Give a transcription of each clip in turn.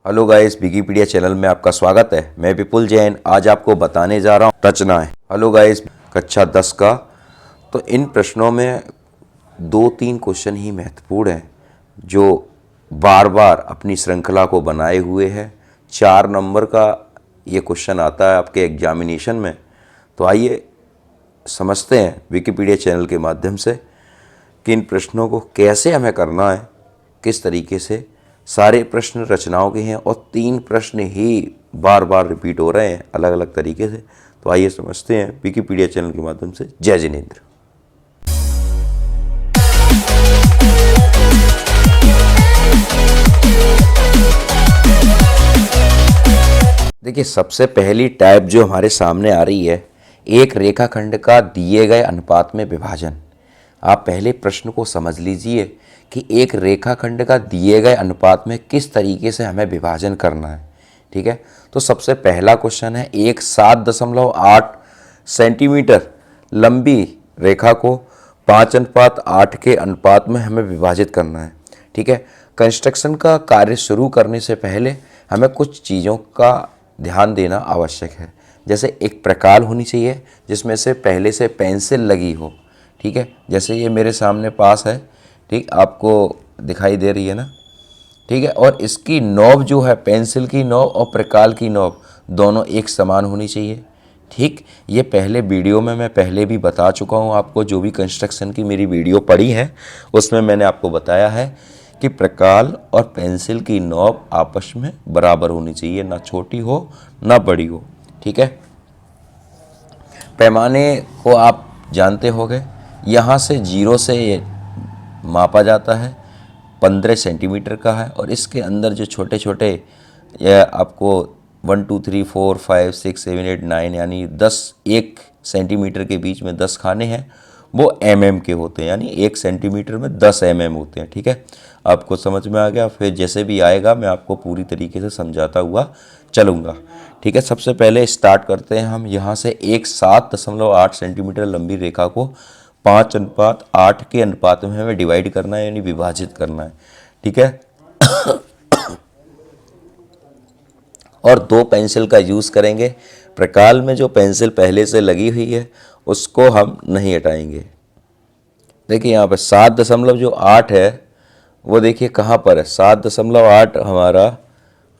Hello guys, Wikipedia channel में आपका स्वागत है। मैं विपुल जैन आज आपको बताने जा रहा हूँ रचनाएं। हेलो गाइस, कक्षा 10 का तो इन प्रश्नों में 2-3 क्वेश्चन ही महत्वपूर्ण हैं जो बार बार अपनी श्रृंखला को बनाए हुए हैं। 4 नंबर का ये क्वेश्चन आता है आपके एग्जामिनेशन में। तो आइए समझते हैं विकिपीडिया चैनल के माध्यम से कि इन प्रश्नों को कैसे हमें करना है, किस तरीके से। सारे प्रश्न रचनाओं के हैं और 3 प्रश्न ही बार बार रिपीट हो रहे हैं अलग अलग तरीके से। तो आइए समझते हैं विकिपीडिया चैनल के माध्यम से। जय जिनेंद्र। देखिए, सबसे पहली टाइप जो हमारे सामने आ रही है, एक रेखाखंड का दिए गए अनुपात में विभाजन। आप पहले प्रश्न को समझ लीजिए कि एक रेखाखंड का दिए गए अनुपात में किस तरीके से हमें विभाजन करना है। ठीक है, तो सबसे पहला क्वेश्चन है, एक 7.8 सेंटीमीटर लंबी रेखा को 5:8 के अनुपात में हमें विभाजित करना है। ठीक है, कंस्ट्रक्शन का कार्य शुरू करने से पहले हमें कुछ चीज़ों का ध्यान देना आवश्यक है। जैसे एक प्रकार होनी चाहिए जिसमें से पहले से पेंसिल लगी हो। ठीक है, जैसे ये मेरे सामने पास है, ठीक, आपको दिखाई दे रही है ना। ठीक है, और इसकी नोब जो है, पेंसिल की नोब और प्रकार की नोब दोनों एक समान होनी चाहिए। ठीक, ये पहले वीडियो में मैं पहले भी बता चुका हूँ आपको। जो भी कंस्ट्रक्शन की मेरी वीडियो पड़ी है उसमें मैंने आपको बताया है कि प्रकार और पेंसिल की नोब आपस में बराबर होनी चाहिए, ना छोटी हो ना बड़ी हो। ठीक है, पैमाने को आप जानते होंगे, यहाँ से 0 से ये मापा जाता है, 15 सेंटीमीटर का है। और इसके अंदर जो छोटे छोटे ये आपको 1 2 3 4 5 6 7 8 9 यानी 1 सेंटीमीटर के बीच में 10 खाने हैं, वो mm के होते हैं, यानी 1 सेंटीमीटर में 10 mm होते हैं। ठीक है, आपको समझ में आ गया। फिर जैसे भी आएगा मैं आपको पूरी तरीके से समझाता हुआ चलूँगा। ठीक है, सबसे पहले स्टार्ट करते हैं हम। यहाँ से एक 7.8 सेंटीमीटर लंबी रेखा को 5:8 के अनुपात में हमें डिवाइड करना है, यानी विभाजित करना है। ठीक है, और 2 पेंसिल का यूज़ करेंगे। प्रकार में जो पेंसिल पहले से लगी हुई है उसको हम नहीं हटाएंगे। देखिए यहाँ पर 7.8 है, वो देखिए कहाँ पर है। 7.8 हमारा,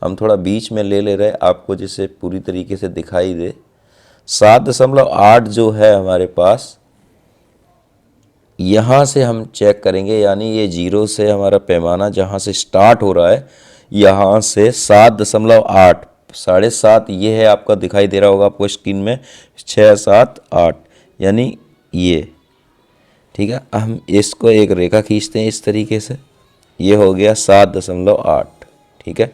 हम थोड़ा बीच में ले रहे हैं आपको जिससे पूरी तरीके से दिखाई दे। 7.8 जो है हमारे पास, यहाँ से हम चेक करेंगे, यानी ये 0 से हमारा पैमाना जहाँ से स्टार्ट हो रहा है, यहाँ से 7.8, 7.5 ये है आपका, दिखाई दे रहा होगा आपको स्क्रीन में, 6 7 8 यानी ये। ठीक है, हम इसको एक रेखा खींचते हैं इस तरीके से, ये हो गया 7.8। ठीक है,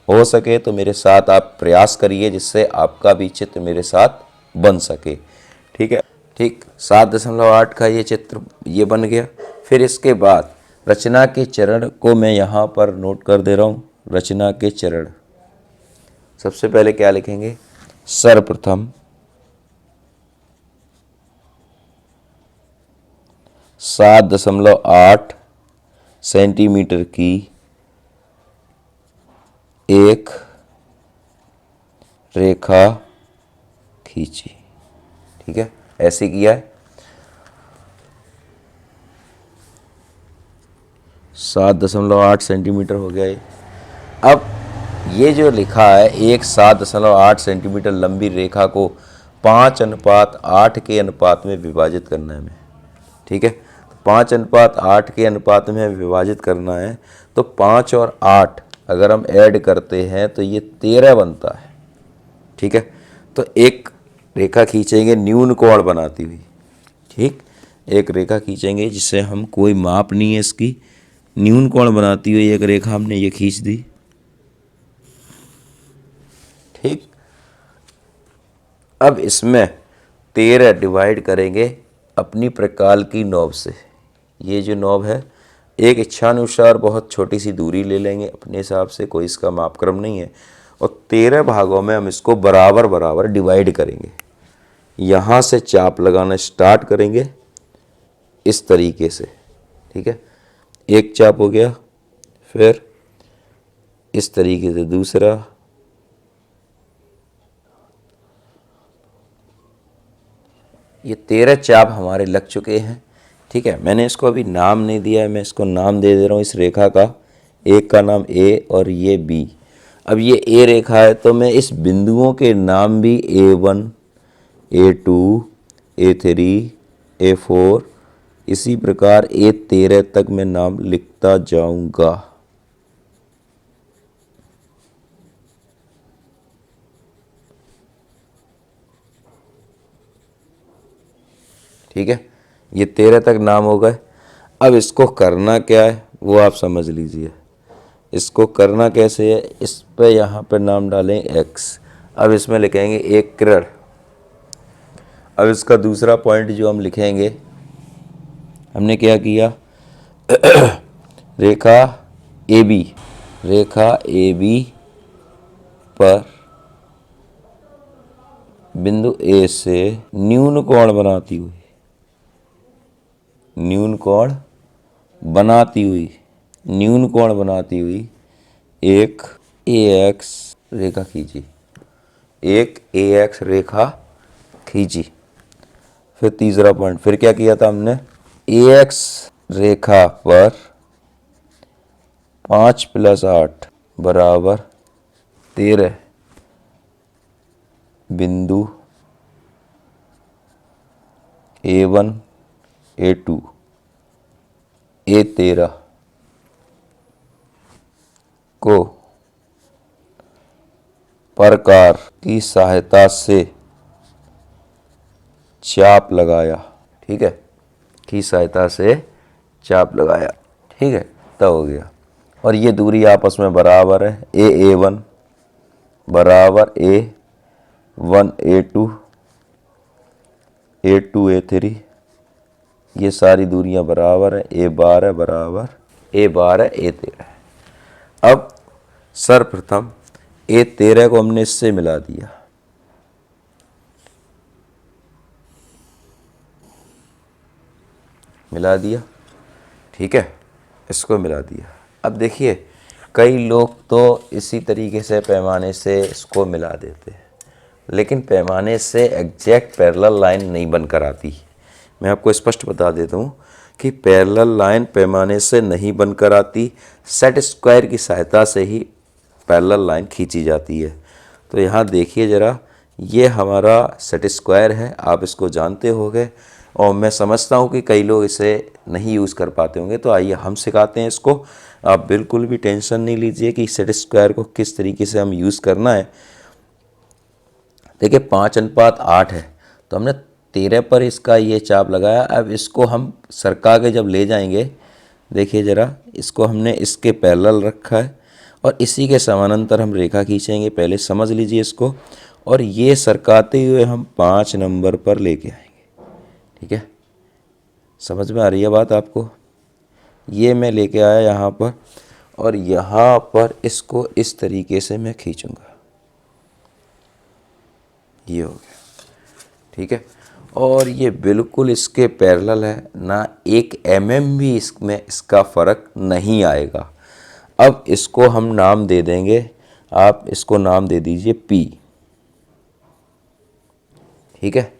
हो सके तो मेरे साथ आप प्रयास करिए जिससे आपका भी चित्र मेरे साथ बन सके। ठीक है, ठीक, 7.8 का ये चित्र ये बन गया। फिर इसके बाद रचना के चरण को मैं यहाँ पर नोट कर दे रहा हूँ। रचना के चरण, सबसे पहले क्या लिखेंगे, सर्वप्रथम 7.8 सेंटीमीटर की एक रेखा खींची। ठीक है, ऐसे किया है। 7.8 सेंटीमीटर हो गया ये। अब ये जो लिखा है, एक 7.8 सेंटीमीटर लंबी रेखा को 5:8 के अनुपात में विभाजित करना है हमें। ठीक है, 5:8 के अनुपात में विभाजित करना है, तो 5 और 8 अगर हम ऐड करते हैं तो ये 13 बनता है। ठीक है, तो एक रेखा खींचेंगे न्यून कोण बनाती हुई। ठीक, एक रेखा खींचेंगे जिससे हम, कोई माप नहीं है इसकी, न्यून कोण बनाती हुई एक रेखा हमने ये खींच दी। ठीक, अब इसमें 13 डिवाइड करेंगे अपनी प्रकार की नोब से। ये जो नोब है, एक इच्छानुसार बहुत छोटी सी दूरी ले लेंगे अपने हिसाब से, कोई इसका मापक्रम नहीं है, और 13 भागों में हम इसको बराबर बराबर डिवाइड करेंगे। यहाँ से चाप लगाना स्टार्ट करेंगे इस तरीके से। ठीक है, एक चाप हो गया, फिर इस तरीके से दूसरा, ये 13 चाप हमारे लग चुके हैं। ठीक है, मैंने इसको अभी नाम नहीं दिया है, मैं इसको नाम दे रहा हूँ इस रेखा का। एक का नाम ए और ये बी। अब ये ए रेखा है तो मैं इस बिंदुओं के नाम भी A1, A2, A3, A4, इसी प्रकार A13 तक मैं नाम लिखता जाऊंगा। ठीक है, ये 13 तक नाम हो गए। अब इसको करना क्या है वो आप समझ लीजिए। इसको करना कैसे है, इस पे यहाँ पे नाम डालें x। अब इसमें लिखेंगे एक किरण। अब इसका दूसरा पॉइंट जो हम लिखेंगे, हमने क्या किया, रेखा AB, रेखा AB पर बिंदु A से न्यून कोण बनाती हुई, न्यून कोण बनाती हुई, न्यून कोण बनाती हुई एक AX रेखा खींची, एक AX रेखा खींची। फिर तीसरा पॉइंट, फिर क्या किया था हमने, AX रेखा पर 5 + 8 बराबर 13 बिंदु A1, A2, A13 को प्रकार की सहायता से चाप लगाया। ठीक है, की सहायता से चाप लगाया। ठीक है, तब हो गया। और ये दूरी आपस में बराबर है, A1 बराबर A1 A2, A2 A3, ये सारी दूरियां बराबर है, A12 बराबर A12 A13। अब सर्वप्रथम A13 को हमने इससे मिला दिया, मिला दिया। ठीक है, इसको मिला दिया। अब देखिए, कई लोग तो इसी तरीके से पैमाने से इसको मिला देते हैं, लेकिन पैमाने से एग्जैक्ट पैरेलल लाइन नहीं बनकर आती। मैं आपको स्पष्ट बता देता हूँ कि पैरेलल लाइन पैमाने से नहीं बनकर आती, सेट स्क्वायर की सहायता से ही पैरेलल लाइन खींची जाती है। तो यहाँ देखिए ज़रा, ये हमारा सेट स्क्वायर है, आप इसको जानते होंगे और मैं समझता हूँ कि कई लोग इसे नहीं यूज़ कर पाते होंगे। तो आइए हम सिखाते हैं इसको। आप बिल्कुल भी टेंशन नहीं लीजिए कि सेट स्क्वायर को किस तरीके से हम यूज़ करना है। देखिए 5:8 है, तो हमने 13 पर इसका ये चाप लगाया। अब इसको हम सरका के जब ले जाएंगे, देखिए ज़रा, इसको हमने इसके पैरेलल रखा है और इसी के समानांतर हम रेखा खींचेंगे। पहले समझ लीजिए इसको, और ये सरकाते हुए हम 5 नंबर पर लेके आएंगे। ठीक है, समझ में आ रही है बात आपको? ये मैं लेके आया यहाँ पर, और यहाँ पर इसको इस तरीके से मैं खींचूंगा, ये हो गया। ठीक है, और ये बिल्कुल इसके पैरेलल है ना, 1 mm भी इसमें इसका फ़र्क नहीं आएगा। अब इसको हम नाम दे देंगे, आप इसको नाम दे दीजिए P। ठीक है,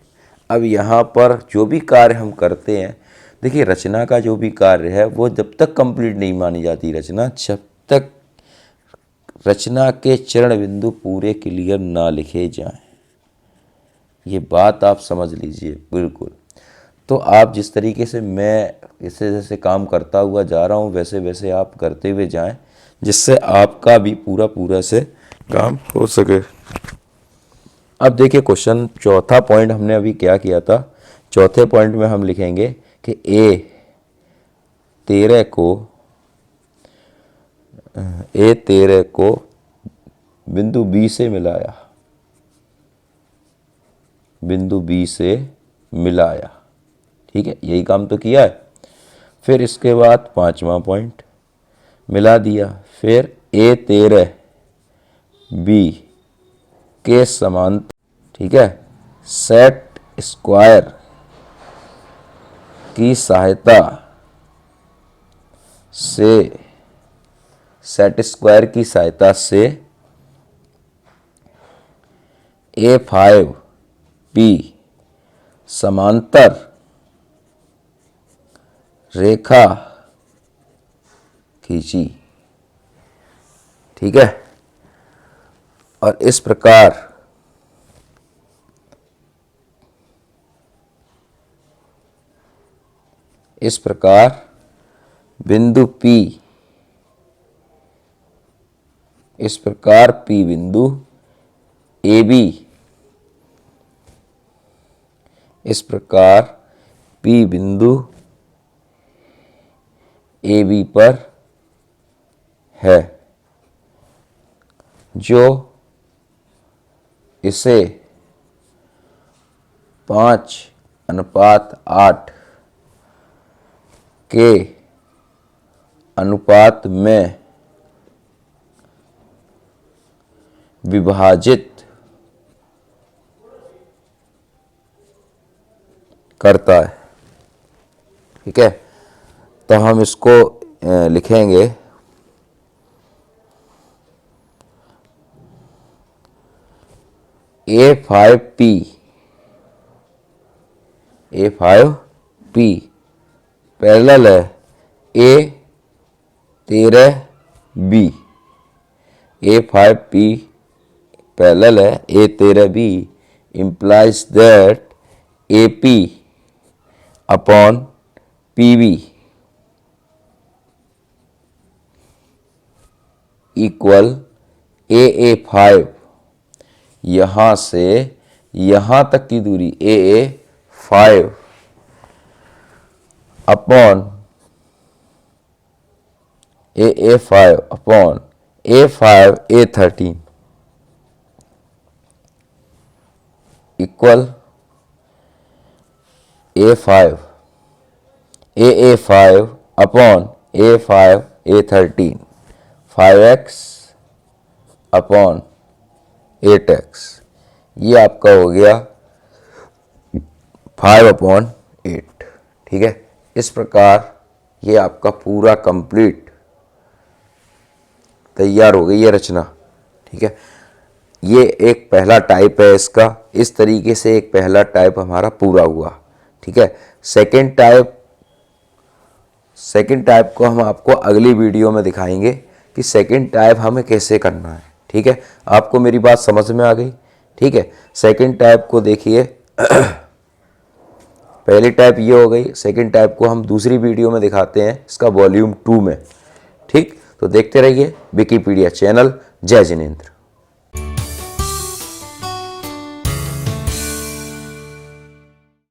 अब यहाँ पर जो भी कार्य हम करते हैं, देखिए रचना का जो भी कार्य है वो जब तक कंप्लीट नहीं मानी जाती रचना, जब तक रचना के चरण बिंदु पूरे क्लियर ना लिखे जाएं। ये बात आप समझ लीजिए बिल्कुल। तो आप जिस तरीके से मैं जैसे जैसे काम करता हुआ जा रहा हूँ, वैसे वैसे आप करते हुए जाएं, जिससे आपका भी पूरा पूरा से काम हो सके। अब देखिए क्वेश्चन, चौथा पॉइंट हमने अभी क्या किया था। चौथे पॉइंट में हम लिखेंगे कि A13 को बिंदु B से मिलाया, बिंदु B से मिलाया। ठीक है, यही काम तो किया है। फिर इसके बाद 5वां पॉइंट, मिला दिया। फिर A13 B के समांतर, ठीक है, सेट स्क्वायर की सहायता से सेट स्क्वायर की सहायता से A5P समांतर रेखा खींची। ठीक है, और इस प्रकार बिंदु P, इस प्रकार P बिंदु AB, इस प्रकार P बिंदु AB पर है, जो इसे 5:8 के अनुपात में विभाजित करता है। ठीक है, तो हम इसको लिखेंगे A5P पैरेलल है A13B, A5P पैरेलल है A13B implies that AP upon PB equal AA5, यहाँ से यहाँ तक की दूरी AA5 upon A5 A13 equal AA5 upon A5 A13 5x upon 8x, ये आपका हो गया 5/8। ठीक है, इस प्रकार ये आपका पूरा कंप्लीट तैयार हो गई ये रचना। ठीक है, ये एक पहला टाइप है इसका, इस तरीके से एक पहला टाइप हमारा पूरा हुआ। ठीक है, सेकंड टाइप को हम आपको अगली वीडियो में दिखाएंगे कि सेकंड टाइप हमें कैसे करना है। ठीक है, आपको मेरी बात समझ में आ गई। ठीक है, सेकंड टाइप को देखिए पहली टाइप ये हो गई, सेकंड टाइप को हम दूसरी वीडियो में दिखाते हैं इसका वॉल्यूम 2 में। ठीक, तो देखते रहिए विकिपीडिया चैनल। जय जिनेंद्र।